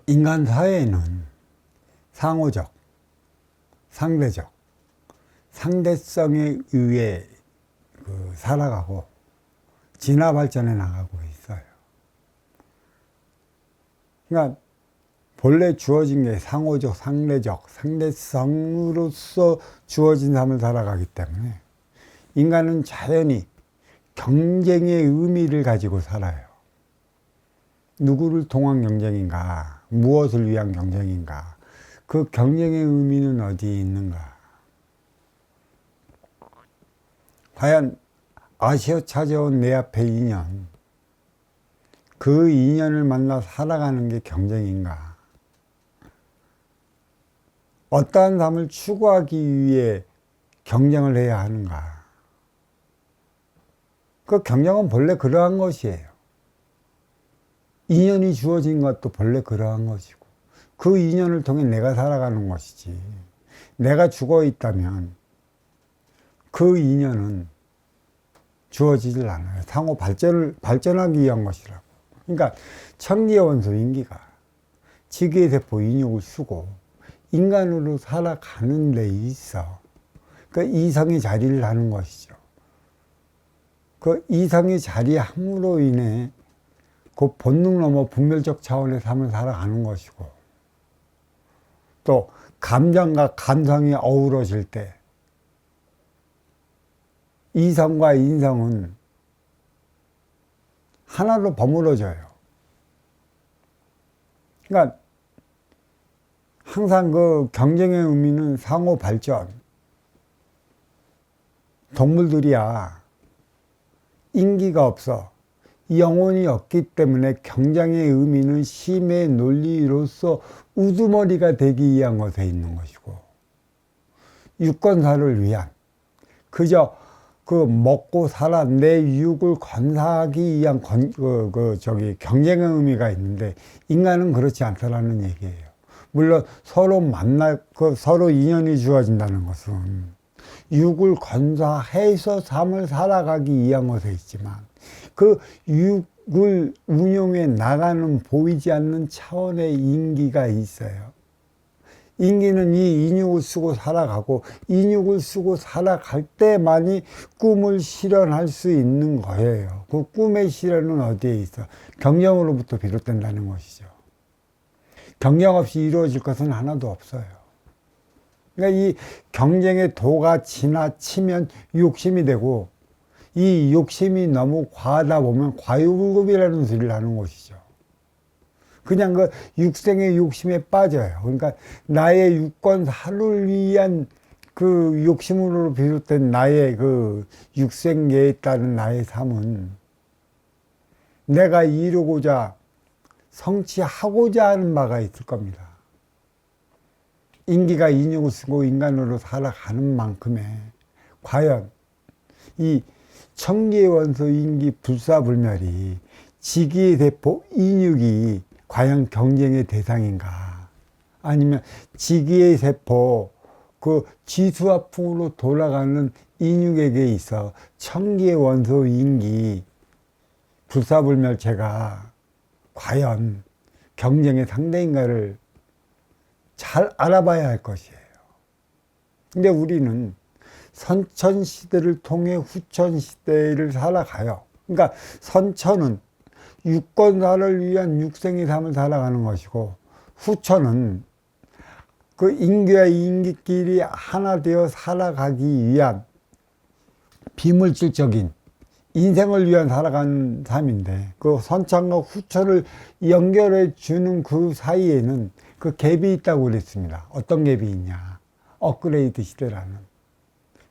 인간 사회는 상호적, 상대적, 상대성에 의해 살아가고 진화 발전해 나가고 있어요. 그러니까 본래 주어진 게 상호적, 상대적, 상대성으로서 주어진 삶을 살아가기 때문에 인간은 자연히 경쟁의 의미를 가지고 살아요. 누구를 통한 경쟁인가? 무엇을 위한 경쟁인가? 그 경쟁의 의미는 어디에 있는가? 과연 아쉬워 찾아온 내 앞의 인연, 그 인연을 만나 살아가는 게 경쟁인가? 어떠한 삶을 추구하기 위해 경쟁을 해야 하는가? 그 경쟁은 본래 그러한 것이에요. 인연이 주어진 것도 본래 그러한 것이고, 그 인연을 통해 내가 살아가는 것이지. 내가 죽어 있다면 그 인연은 주어지질 않아요. 상호 발전하기 위한 것이라고. 그러니까 천기의 원소 인기가 지기의 세포 인육을 쓰고 인간으로 살아가는 데 있어. 그 이성의 자리를 하는 것이죠. 그 이성의 자리함으로 인해 그 본능 넘어 분별적 차원의 삶을 살아가는 것이고, 또 감정과 감성이 어우러질 때 이성과 인성은 하나로 버무러져요. 그러니까 항상 그 경쟁의 의미는 상호 발전. 동물들이야 인기가 없어. 영혼이 없기 때문에 경쟁의 의미는 심의 논리로서 우두머리가 되기 위한 것에 있는 것이고, 유권사를 위한, 그저 먹고 살아 내 육을 건사하기 위한 경쟁의 의미가 있는데, 인간은 그렇지 않다라는 얘기예요. 물론 서로 서로 인연이 주어진다는 것은 육을 건사해서 삶을 살아가기 위한 것에 있지만, 그 육을 운용해 나가는 보이지 않는 차원의 인기가 있어요. 인기는 이 인육을 쓰고 살아가고, 인육을 쓰고 살아갈 때만이 꿈을 실현할 수 있는 거예요. 그 꿈의 실현은 어디에 있어? 경쟁으로부터 비롯된다는 것이죠. 경쟁 없이 이루어질 것은 하나도 없어요. 그러니까 이 경쟁의 도가 지나치면 욕심이 되고, 이 욕심이 너무 과하다 보면 과유불급이라는 소리를 하는 것이죠. 그냥 그 육생의 욕심에 빠져요. 그러니까 나의 유권사를 위한 그 욕심으로 비롯된 나의 그 육생계에 따른 나의 삶은 내가 이루고자 성취하고자 하는 바가 있을 겁니다. 인기가 인육을 쓰고 인간으로 살아가는 만큼에 과연 이 천기의 원소 인기 불사불멸이 지기의 세포 인육이 과연 경쟁의 대상인가? 아니면 지기의 세포 그 지수화풍으로 돌아가는 인육에게 있어 천기의 원소 인기 불사불멸체가 과연 경쟁의 상대인가를 잘 알아봐야 할 것이에요. 근데 우리는 선천시대를 통해 후천시대를 살아가요. 그러니까 선천은 유권사를 위한 육생의 삶을 살아가는 것이고, 후천은 그 인기와 인기끼리 하나 되어 살아가기 위한 비물질적인 인생을 위한 살아가는 삶인데, 그 선천과 후천을 연결해 주는 그 사이에는 그 갭이 있다고 그랬습니다. 어떤 갭이 있냐? 업그레이드 시대라는.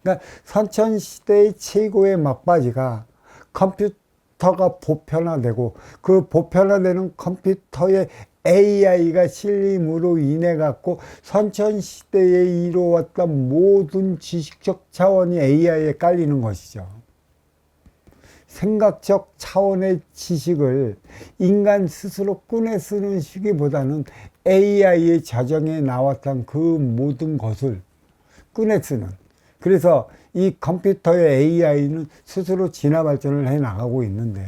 그러니까 선천시대의 최고의 막바지가 컴퓨터가 보편화되고, 그 보편화되는 컴퓨터에 AI가 실림으로 인해 갖고 선천시대에 이루어왔던 모든 지식적 차원이 AI에 깔리는 것이죠. 생각적 차원의 지식을 인간 스스로 꺼내 쓰는 시기보다는 AI의 자정에 나왔던 그 모든 것을 꺼내 쓰는, 그래서 이 컴퓨터의 AI는 스스로 진화 발전을 해 나가고 있는데,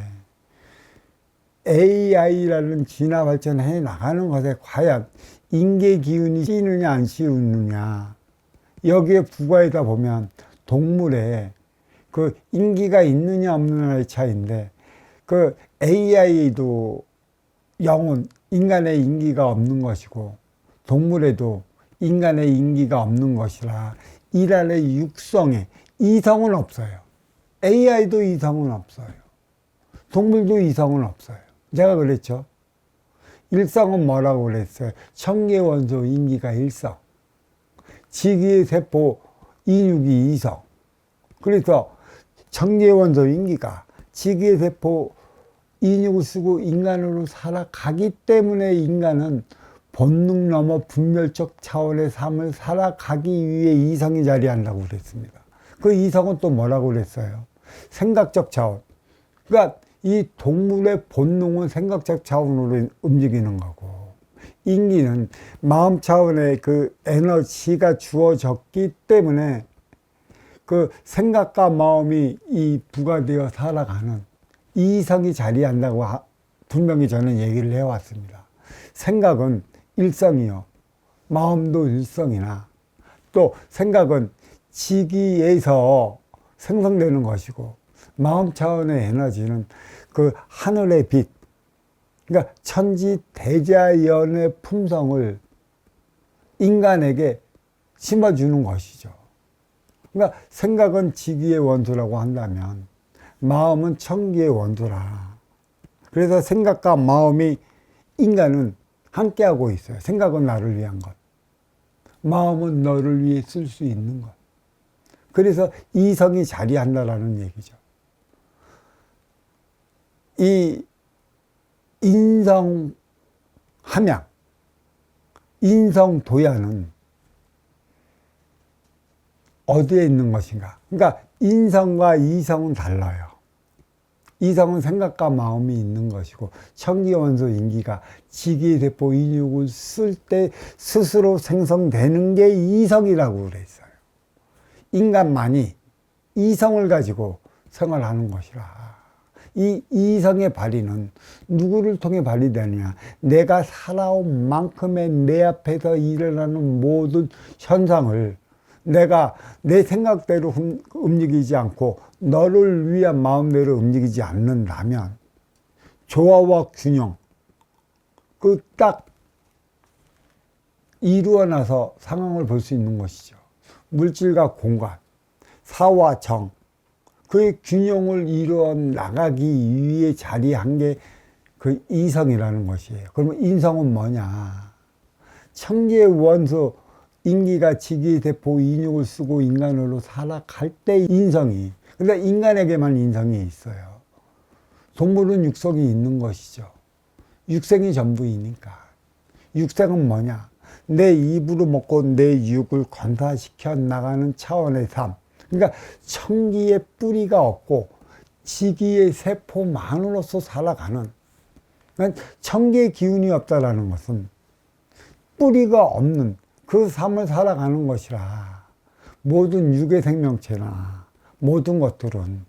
AI라는 진화 발전해 나가는 것에 과연 인계 기운이 씌느냐 안 씌우느냐, 여기에 부과하다 보면 동물의 그 인기가 있느냐 없느냐의 차이인데, 그 AI도 영혼, 인간의 인기가 없는 것이고 동물에도 인간의 인기가 없는 것이라 이란의 육성에 이성은 없어요. AI도 이성은 없어요. 동물도 이성은 없어요. 제가 그랬죠. 일성은 뭐라고 그랬어요? 청계원소 인기가 일성, 지기의 세포 인육이 이성. 그래서 청계원소 인기가 지기의 세포 인육을 쓰고 인간으로 살아가기 때문에 인간은 본능 넘어 분별적 차원의 삶을 살아가기 위해 이성이 자리한다고 그랬습니다. 그 이성은 또 뭐라고 그랬어요? 생각적 차원. 그러니까 이 동물의 본능은 생각적 차원으로 움직이는 거고, 인기는 마음 차원의 그 에너지가 주어졌기 때문에 그 생각과 마음이 이 부과되어 살아가는 이성이 자리한다고 분명히 저는 얘기를 해왔습니다. 생각은 일성이요, 마음도 일성이나, 또 생각은 지기에서 생성되는 것이고, 마음 차원의 에너지는 그 하늘의 빛, 그러니까 천지 대자연의 품성을 인간에게 심어주는 것이죠. 그러니까 생각은 지기의 원소라고 한다면 마음은 천기의 원소라. 그래서 생각과 마음이 인간은 함께하고 있어요. 생각은 나를 위한 것, 마음은 너를 위해 쓸 수 있는 것. 그래서 이성이 자리한다라는 얘기죠. 이 인성 함양, 인성 도야는 어디에 있는 것인가? 그러니까 인성과 이성은 달라요. 이성은 생각과 마음이 있는 것이고, 청기원소 인기가 지기세포 인육을 쓸 때 스스로 생성되는 게 이성이라고 그랬어요. 인간만이 이성을 가지고 생활하는 것이라. 이 이성의 발휘는 누구를 통해 발휘되느냐? 내가 살아온 만큼의 내 앞에서 일어나는 모든 현상을 내가 내 생각대로 움직이지 않고 너를 위한 마음대로 움직이지 않는다면 조화와 균형, 그 딱 이루어 나서 상황을 볼 수 있는 것이죠. 물질과 공간, 사와 정, 그의 균형을 이루어 나가기 위해 자리한 게 그 이성이라는 것이에요. 그러면 인성은 뭐냐? 천기의 원소 인기가 지기세포 인육을 쓰고 인간으로 살아갈 때 인성이, 그러니까 인간에게만 인성이 있어요. 동물은 육성이 있는 것이죠. 육생이 전부이니까. 육생은 뭐냐? 내 입으로 먹고 내 육을 건사시켜 나가는 차원의 삶. 그러니까 천기의 뿌리가 없고 지기의 세포만으로서 살아가는, 그러니까 천기의 기운이 없다라는 것은 뿌리가 없는 그 삶을 살아가는 것이라. 모든 육의 생명체나 모든 것들은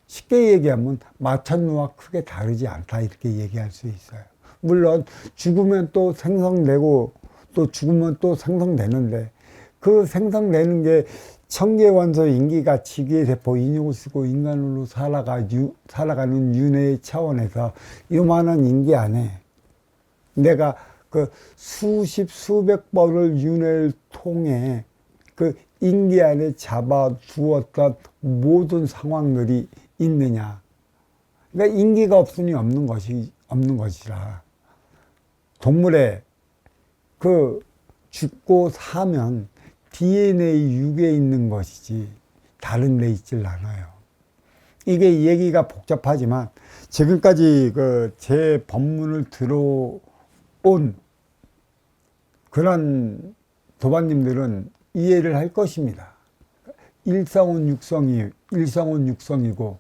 쉽게 얘기하면 마천루와 크게 다르지 않다, 이렇게 얘기할 수 있어요. 물론 죽으면 또 생성되고 또 죽으면 또 생성되는데, 그 생성되는 게 천계원소 인기가 지기세포 인육을 쓰고 인간으로 살아가는 윤회의 차원에서 요만한 인기 안에 내가 그 수십 수백 번을 윤회를 통해 그 인기 안에 잡아두었던 모든 상황들이 있느냐? 그러니까 인기가 없으니 없는 것이라. 동물의 그 죽고 사면 DNA 육에 있는 것이지 다른 데 있질 않아요. 이게 얘기가 복잡하지만 지금까지 그 제 법문을 들어온 그런 도반님들은 이해를 할 것입니다. 일성은 육성이고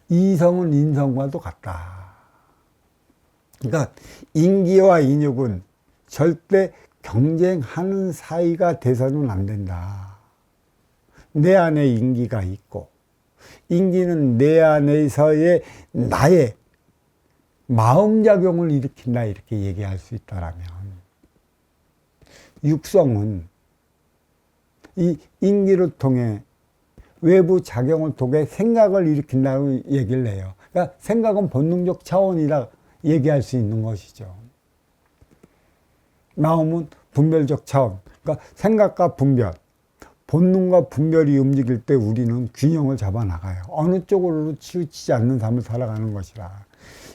이성은 인성과도 같다. 그러니까 인기와 인육은 절대 경쟁하는 사이가 돼서는 안 된다. 내 안에 인기가 있고, 인기는 내 안에서의 나의 마음작용을 일으킨다 이렇게 얘기할 수 있다라면, 육성은 이 인기를 통해 외부 작용을 통해 생각을 일으킨다고 얘기를 해요. 그러니까 생각은 본능적 차원이라 얘기할 수 있는 것이죠. 마음은 분별적 차원. 그러니까 생각과 분별, 본능과 분별이 움직일 때 우리는 균형을 잡아 나가요. 어느 쪽으로도 치우치지 않는 삶을 살아가는 것이라.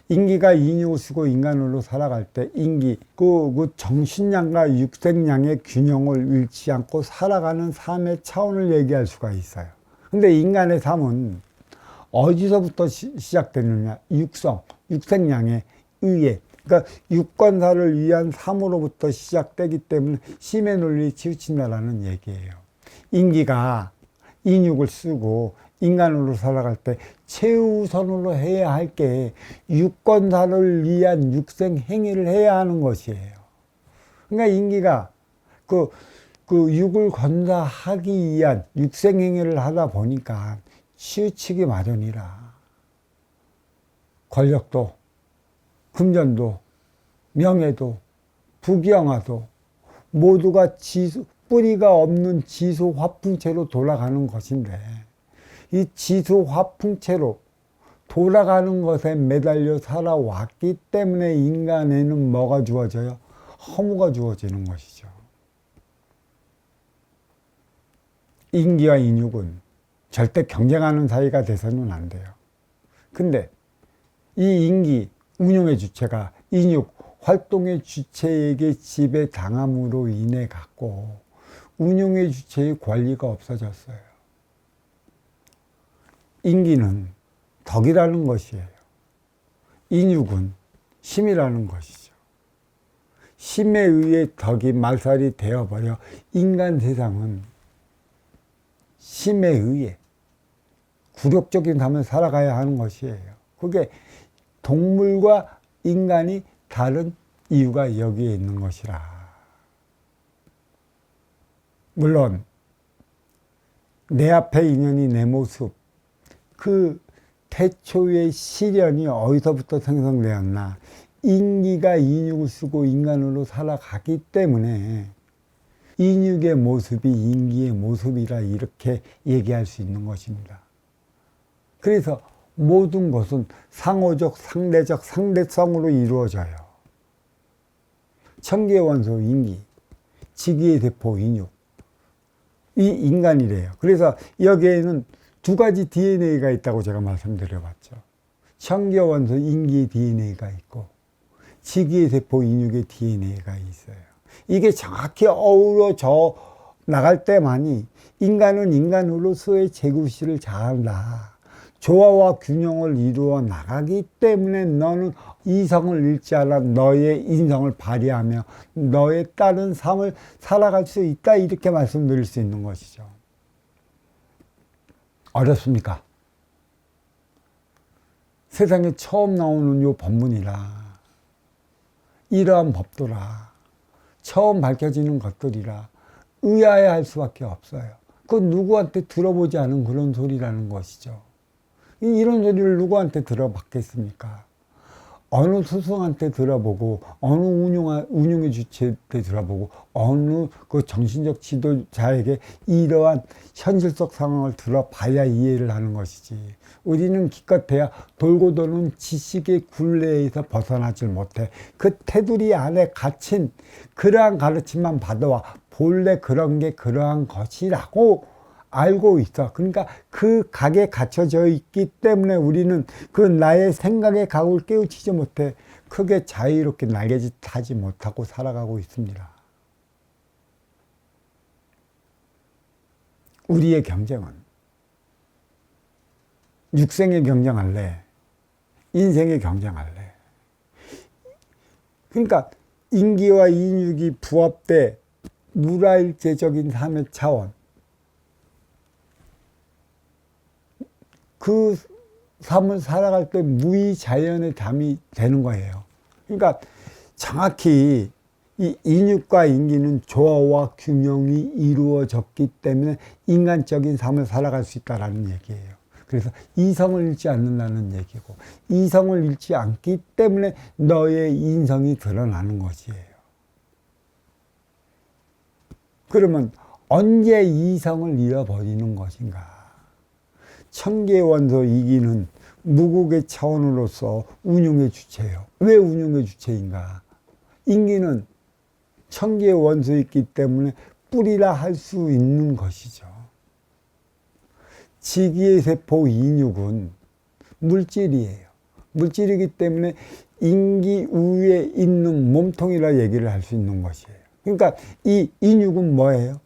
인기가 인육을 쓰고 인간으로 살아갈 때 인기, 그 정신량과 육생량의 균형을 잃지 않고 살아가는 삶의 차원을 얘기할 수가 있어요. 근데 인간의 삶은 어디서부터 시작되느냐? 육생량에 의해, 그러니까 육건사를 위한 삶으로부터 시작되기 때문에 심의 논리에 치우친다라는 얘기예요. 인기가 인육을 쓰고 인간으로 살아갈 때 최우선으로 해야 할 게 육건사를 위한 육생 행위를 해야 하는 것이에요. 그러니까 인기가 그 육을 건사하기 위한 육생 행위를 하다 보니까 치우치기 마련이라. 권력도, 금전도, 명예도, 부귀영화도 모두가 뿌리가 없는 지수 화풍체로 돌아가는 것인데, 이 지수 화풍체로 돌아가는 것에 매달려 살아왔기 때문에 인간에는 뭐가 주어져요? 허무가 주어지는 것이죠. 인기와 인육은 절대 경쟁하는 사이가 돼서는 안 돼요. 근데 이 인기, 운용의 주체가 인육, 활동의 주체에게 지배당함으로 인해 갖고 운용의 주체의 권리가 없어졌어요. 인기는 덕이라는 것이에요. 인육은 힘이라는 것이죠. 힘에 의해 덕이 말살이 되어버려 인간 세상은 힘에 의해 굴욕적인 삶을 살아가야 하는 것이에요. 그게 동물과 인간이 다른 이유가 여기에 있는 것이라. 물론 내 앞에 인연이 내 모습, 그 태초의 시련이 어디서부터 생성되었나? 인기가 인육을 쓰고 인간으로 살아가기 때문에 인육의 모습이 인기의 모습이라 이렇게 얘기할 수 있는 것입니다. 그래서 모든 것은 상호적, 상대적, 상대성으로 이루어져요. 천기의 원소 인기, 지기의 대포 인육, 이 인간이래요. 그래서 여기에는 두 가지 DNA가 있다고 제가 말씀드려봤죠. 천기의 원소 인기의 DNA가 있고 지기의 대포 인육의 DNA가 있어요. 이게 정확히 어우러져 나갈 때만이 인간은 인간으로서의 제구실을 잘한다. 조화와 균형을 이루어 나가기 때문에 너는 이성을 잃지 않아 너의 인성을 발휘하며 너에 따른 삶을 살아갈 수 있다. 이렇게 말씀드릴 수 있는 것이죠. 어렵습니까? 세상에 처음 나오는 요 법문이라, 이러한 법도라, 처음 밝혀지는 것들이라 의아해할 수밖에 없어요. 그 누구한테 들어보지 않은 그런 소리라는 것이죠. 이런 소리를 누구한테 들어봤겠습니까? 어느 스승한테 들어보고, 어느 운용의 주체한테 들어보고, 어느 그 정신적 지도자에게 이러한 현실적 상황을 들어봐야 이해를 하는 것이지. 우리는 기껏해야 돌고 도는 지식의 굴레에서 벗어나질 못해. 그 테두리 안에 갇힌 그러한 가르침만 받아와 본래 그런 게 그러한 것이라고 알고 있어. 그러니까 그 각에 갇혀져 있기 때문에 우리는 그 나의 생각의 각을 깨우치지 못해 크게 자유롭게 날개짓 하지 못하고 살아가고 있습니다. 우리의 경쟁은 육생에 경쟁할래? 인생에 경쟁할래? 그러니까 인기와 인육이 부합돼 무라일체적인 삶의 차원, 그 삶을 살아갈 때 무의자연의 담이 되는 거예요. 그러니까 정확히 이 인육과 인기는 조화와 균형이 이루어졌기 때문에 인간적인 삶을 살아갈 수 있다는 얘기예요. 그래서 이성을 잃지 않는다는 얘기고, 이성을 잃지 않기 때문에 너의 인성이 드러나는 것이에요. 그러면 언제 이성을 잃어버리는 것인가? 천계원소 이기는 무국의 차원으로서 운용의 주체예요. 왜 운용의 주체인가? 인기는 천계의 원소있기 때문에 뿌리라 할 수 있는 것이죠. 지기의 세포 인육은 물질이에요. 물질이기 때문에 인기 위에 있는 몸통이라 얘기를 할 수 있는 것이에요. 그러니까 이 인육은 뭐예요?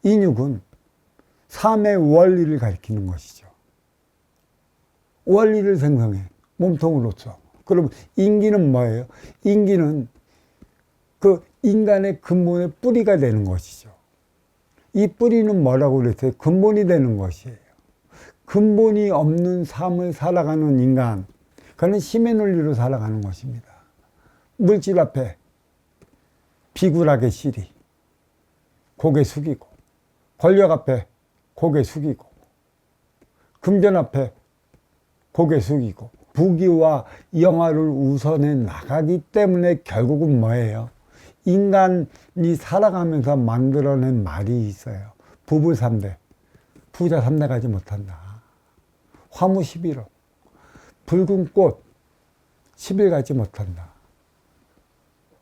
인육은 삶의 원리를 가리키는 것이죠. 원리를 생성해, 몸통으로서. 그럼 인기는 뭐예요? 인기는 그 인간의 근본의 뿌리가 되는 것이죠. 이 뿌리는 뭐라고 그랬어요? 근본이 되는 것이에요. 근본이 없는 삶을 살아가는 인간, 그는 힘의 논리로 살아가는 것입니다. 물질 앞에 비굴하게 시리, 고개 숙이고, 권력 앞에 고개 숙이고, 금전 앞에 고개 숙이고, 부귀와 영화를 우선해 나가기 때문에 결국은 뭐예요? 인간이 살아가면서 만들어낸 말이 있어요. 부부 3대, 부자 3대 가지 못한다. 화무 11호, 붉은 꽃 10일 가지 못한다.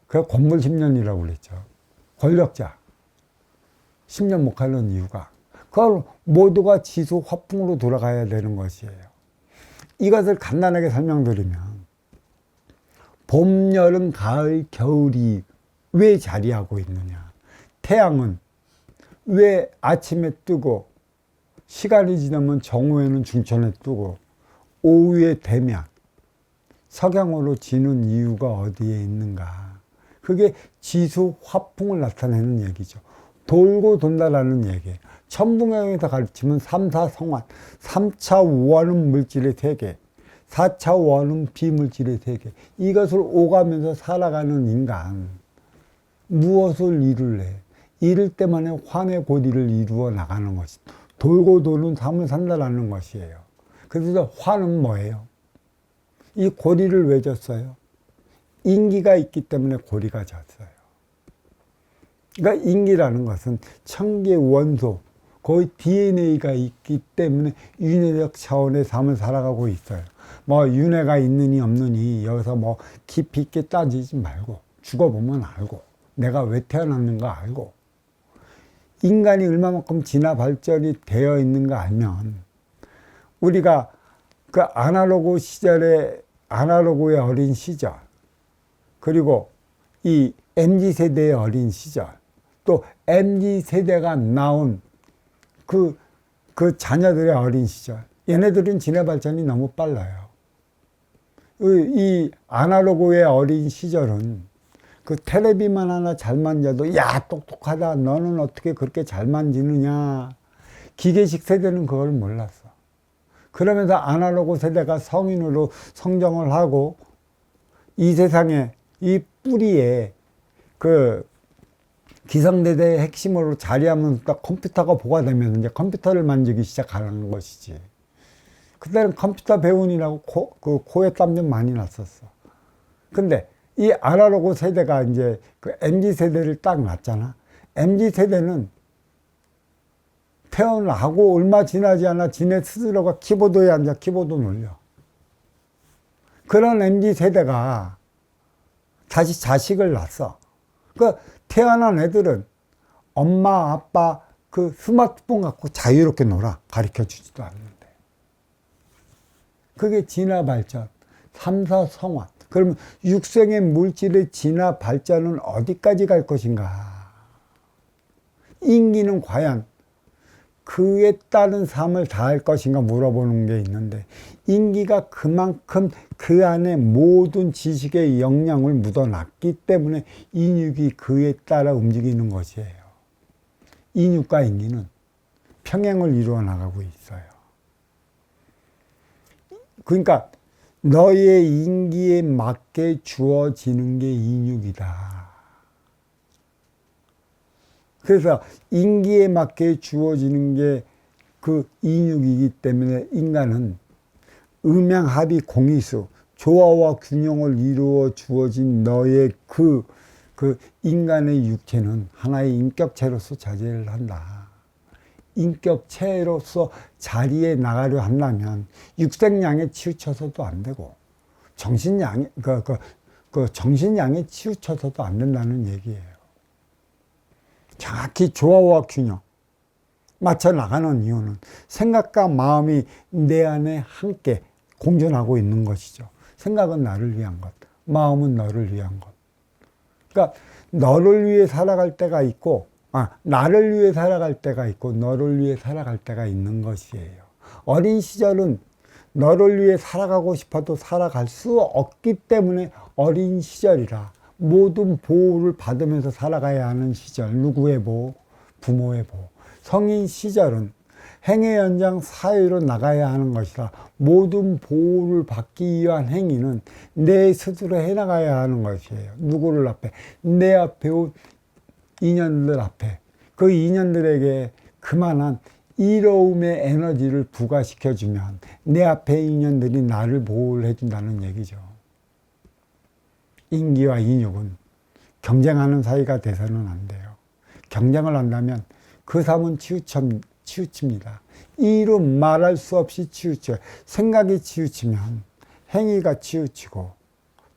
그래서 권물 10년이라고 그랬죠. 권력자 10년 못 가는 이유가, 그걸 모두가 지수 화풍으로 돌아가야 되는 것이에요. 이것을 간단하게 설명드리면, 봄, 여름, 가을, 겨울이 왜 자리하고 있느냐? 태양은 왜 아침에 뜨고 시간이 지나면 정오에는 중천에 뜨고 오후에 되면 석양으로 지는 이유가 어디에 있는가? 그게 지수 화풍을 나타내는 얘기죠. 돌고 돈다라는 얘기예요. 천부경에서 가르치면 3, 4 성환, 3차 원은 물질의 세계, 4차 원은 비물질의 세계, 이것을 오가면서 살아가는 인간, 무엇을 이룰래? 이룰 때만에 환의 고리를 이루어 나가는 것이, 돌고 도는 삶을 산다라는 것이에요. 그래서 환은 뭐예요? 이 고리를 왜 졌어요? 인기가 있기 때문에 고리가 졌어요. 그러니까 인기라는 것은 천계 원소, 거의 DNA가 있기 때문에 윤회적 차원의 삶을 살아가고 있어요. 뭐 윤회가 있느니 없느니 여기서 뭐 깊이 있게 따지지 말고, 죽어보면 알고, 내가 왜 태어났는가 알고, 인간이 얼마만큼 진화 발전이 되어 있는가 알면, 우리가 그 아날로그 시절에, 아날로그의 어린 시절, 그리고 이 MZ세대의 어린 시절, 또 MZ세대가 나온 그 자녀들의 어린 시절, 얘네들은 진화 발전이 너무 빨라요. 이 아날로그의 어린 시절은 그 테레비만 하나 잘 만져도, 야, 똑똑하다, 너는 어떻게 그렇게 잘 만지느냐. 기계식 세대는 그걸 몰랐어. 그러면서 아날로그 세대가 성인으로 성장을 하고, 이 세상에, 이 뿌리에 그 기성세대의 핵심으로 자리하면서 컴퓨터가 보가 되면 이제 컴퓨터를 만지기 시작하는 것이지. 그때는 컴퓨터 배운이라고 코에 땀 좀 많이 났었어. 근데 이 아날로그 세대가 이제 그 MZ세대를 딱 낳잖아. MZ세대는 태어나고 얼마 지나지 않아 지네 스스로가 키보드에 앉아 키보드 눌려. 그런 MZ세대가 다시 자식을 낳았어. 그 태어난 애들은 엄마, 아빠 그 스마트폰 갖고 자유롭게 놀아. 가르쳐 주지도 않는데. 그게 진화 발전, 3, 4 성환. 그러면 육생의 물질의 진화 발전은 어디까지 갈 것인가? 인기는 과연 그에 따른 삶을 다할 것인가 물어보는 게 있는데, 인기가 그만큼 그 안에 모든 지식의 영향을 묻어놨기 때문에 인육이 그에 따라 움직이는 것이에요. 인육과 인기는 평행을 이루어 나가고 있어요. 그러니까 너의 인기에 맞게 주어지는 게 인육이다. 그래서 인기에 맞게 주어지는 게 그 인육이기 때문에 인간은 음양합의 공이수, 조화와 균형을 이루어 주어진 너의 그 인간의 육체는 하나의 인격체로서 자리를 한다. 인격체로서 자리에 나가려 한다면 육생양에 치우쳐서도 안 되고 정신양에 정신양에 치우쳐서도 안 된다는 얘기예요. 정확히 조화와 균형 맞춰 나가는 이유는 생각과 마음이 내 안에 함께 공존하고 있는 것이죠. 생각은 나를 위한 것, 마음은 너를 위한 것. 그러니까 너를 위해 살아갈 때가 있고, 나를 위해 살아갈 때가 있고, 너를 위해 살아갈 때가 있는 것이에요. 어린 시절은 너를 위해 살아가고 싶어도 살아갈 수 없기 때문에 어린 시절이라 모든 보호를 받으면서 살아가야 하는 시절. 누구의 보호? 부모의 보호. 성인 시절은 행위 연장 사회로 나가야 하는 것이라 모든 보호를 받기 위한 행위는 내 스스로 해나가야 하는 것이에요. 누구를 앞에? 내 앞에 온 인연들 앞에. 그 인연들에게 그만한 이로움의 에너지를 부과시켜주면 내 앞에 인연들이 나를 보호를 해준다는 얘기죠. 인기와 인육은 경쟁하는 사이가 돼서는 안 돼요. 경쟁을 한다면 그 삶은 치우칩니다. 이루 말할 수 없이 치우쳐요. 생각이 치우치면 행위가 치우치고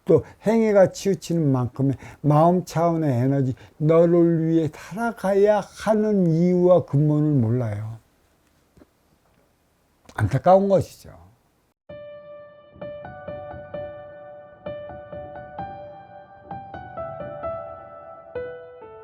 또 행위가 치우치는 만큼의 마음 차원의 에너지, 너를 위해 살아가야 하는 이유와 근본을 몰라요. 안타까운 것이죠.